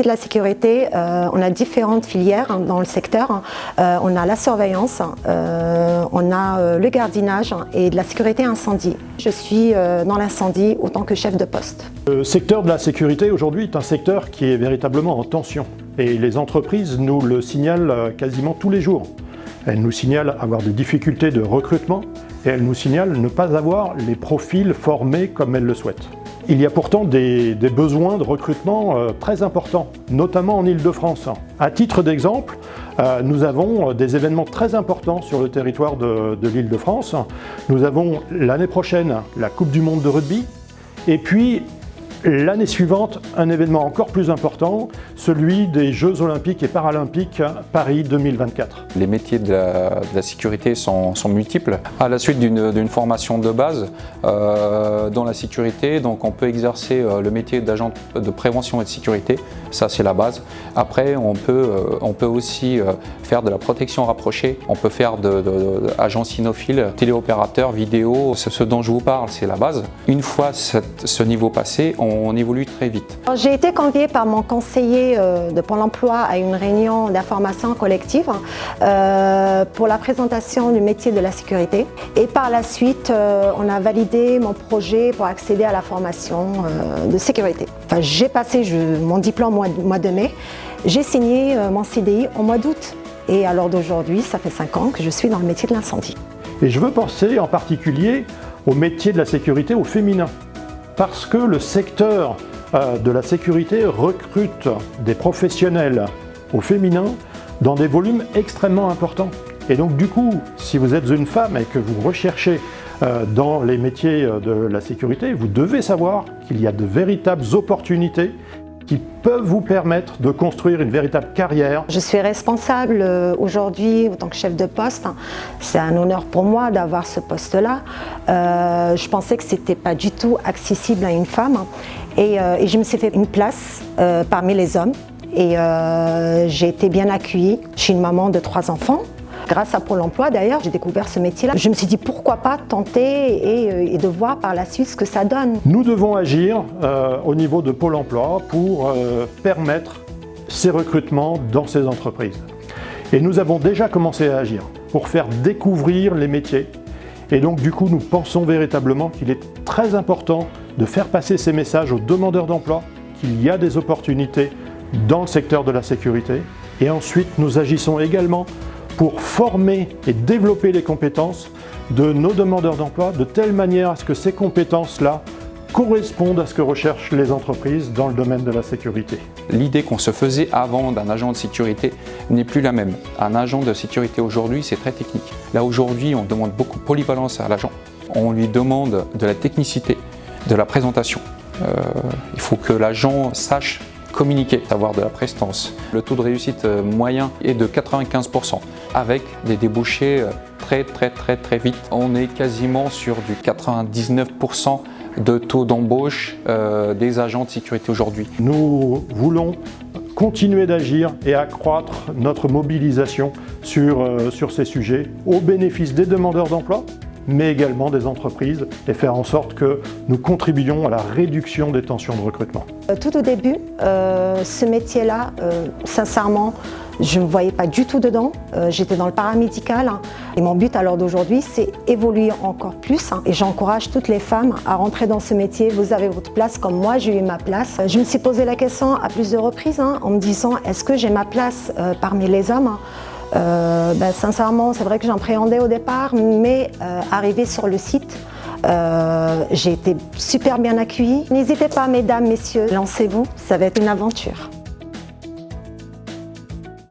de la sécurité, on a différentes filières dans le secteur. On a la surveillance, on a le gardiennage et de la sécurité incendie. Je suis dans l'incendie autant que chef de poste. Le secteur de la sécurité aujourd'hui est un secteur qui est véritablement en tension et les entreprises nous le signalent quasiment tous les jours. Elles nous signalent avoir des difficultés de recrutement et elles nous signalent ne pas avoir les profils formés comme elles le souhaitent. Il y a pourtant des besoins de recrutement très importants, notamment en Île-de-France. À titre d'exemple, nous avons des événements très importants sur le territoire de l'Île-de-France. Nous avons l'année prochaine la Coupe du Monde de rugby et puis l'année suivante, un événement encore plus important, celui des Jeux Olympiques et Paralympiques Paris 2024. Les métiers de la sécurité sont multiples. À la suite d'une formation de base dans la sécurité, donc on peut exercer le métier d'agent de prévention et de sécurité, ça c'est la base. Après, on peut aussi faire de la protection rapprochée, on peut faire d'agent cynophile, téléopérateur, vidéo, ce dont je vous parle, c'est la base. Une fois ce niveau passé, on évolue très vite. J'ai été conviée par mon conseiller de Pôle emploi à une réunion d'information collective pour la présentation du métier de la sécurité. Et par la suite, on a validé mon projet pour accéder à la formation de sécurité. Enfin, j'ai passé mon diplôme au mois de mai. J'ai signé mon CDI au mois d'août. Et à l'heure d'aujourd'hui, ça fait 5 ans que je suis dans le métier de l'incendie. Et je veux penser en particulier au métier de la sécurité au féminin. Parce que le secteur de la sécurité recrute des professionnels au féminin dans des volumes extrêmement importants. Et donc du coup, si vous êtes une femme et que vous recherchez dans les métiers de la sécurité, vous devez savoir qu'il y a de véritables opportunités qui peuvent vous permettre de construire une véritable carrière. Je suis responsable aujourd'hui en tant que chef de poste. C'est un honneur pour moi d'avoir ce poste-là. Je pensais que ce n'était pas du tout accessible à une femme. Et je me suis fait une place parmi les hommes. Et j'ai été bien accueillie. Je suis une maman de 3 enfants. Grâce à Pôle emploi d'ailleurs, j'ai découvert ce métier-là. Je me suis dit pourquoi pas tenter et de voir par la suite ce que ça donne. Nous devons agir au niveau de Pôle emploi pour permettre ces recrutements dans ces entreprises. Et nous avons déjà commencé à agir pour faire découvrir les métiers. Et donc du coup, nous pensons véritablement qu'il est très important de faire passer ces messages aux demandeurs d'emploi, qu'il y a des opportunités dans le secteur de la sécurité. Et ensuite, nous agissons également pour former et développer les compétences de nos demandeurs d'emploi de telle manière à ce que ces compétences-là correspondent à ce que recherchent les entreprises dans le domaine de la sécurité. L'idée qu'on se faisait avant d'un agent de sécurité n'est plus la même. Un agent de sécurité aujourd'hui, c'est très technique. Là aujourd'hui, on demande beaucoup de polyvalence à l'agent. On lui demande de la technicité, de la présentation. Il faut que l'agent sache communiquer, avoir de la prestance. Le taux de réussite moyen est de 95% avec des débouchés très vite. On est quasiment sur du 99% de taux d'embauche des agents de sécurité aujourd'hui. Nous voulons continuer d'agir et accroître notre mobilisation sur ces sujets au bénéfice des demandeurs d'emploi, mais également des entreprises et faire en sorte que nous contribuions à la réduction des tensions de recrutement. Tout au début, ce métier-là, sincèrement, je ne me voyais pas du tout dedans. J'étais dans le paramédical et mon but à l'heure d'aujourd'hui, c'est évoluer encore plus. Et j'encourage toutes les femmes à rentrer dans ce métier. Vous avez votre place comme moi, j'ai eu ma place. Je me suis posé la question à plusieurs reprises en me disant, est-ce que j'ai ma place parmi les hommes ? Sincèrement, c'est vrai que j'appréhendais au départ, mais arrivé sur le site, j'ai été super bien accueillie. N'hésitez pas, mesdames, messieurs, lancez-vous, ça va être une aventure.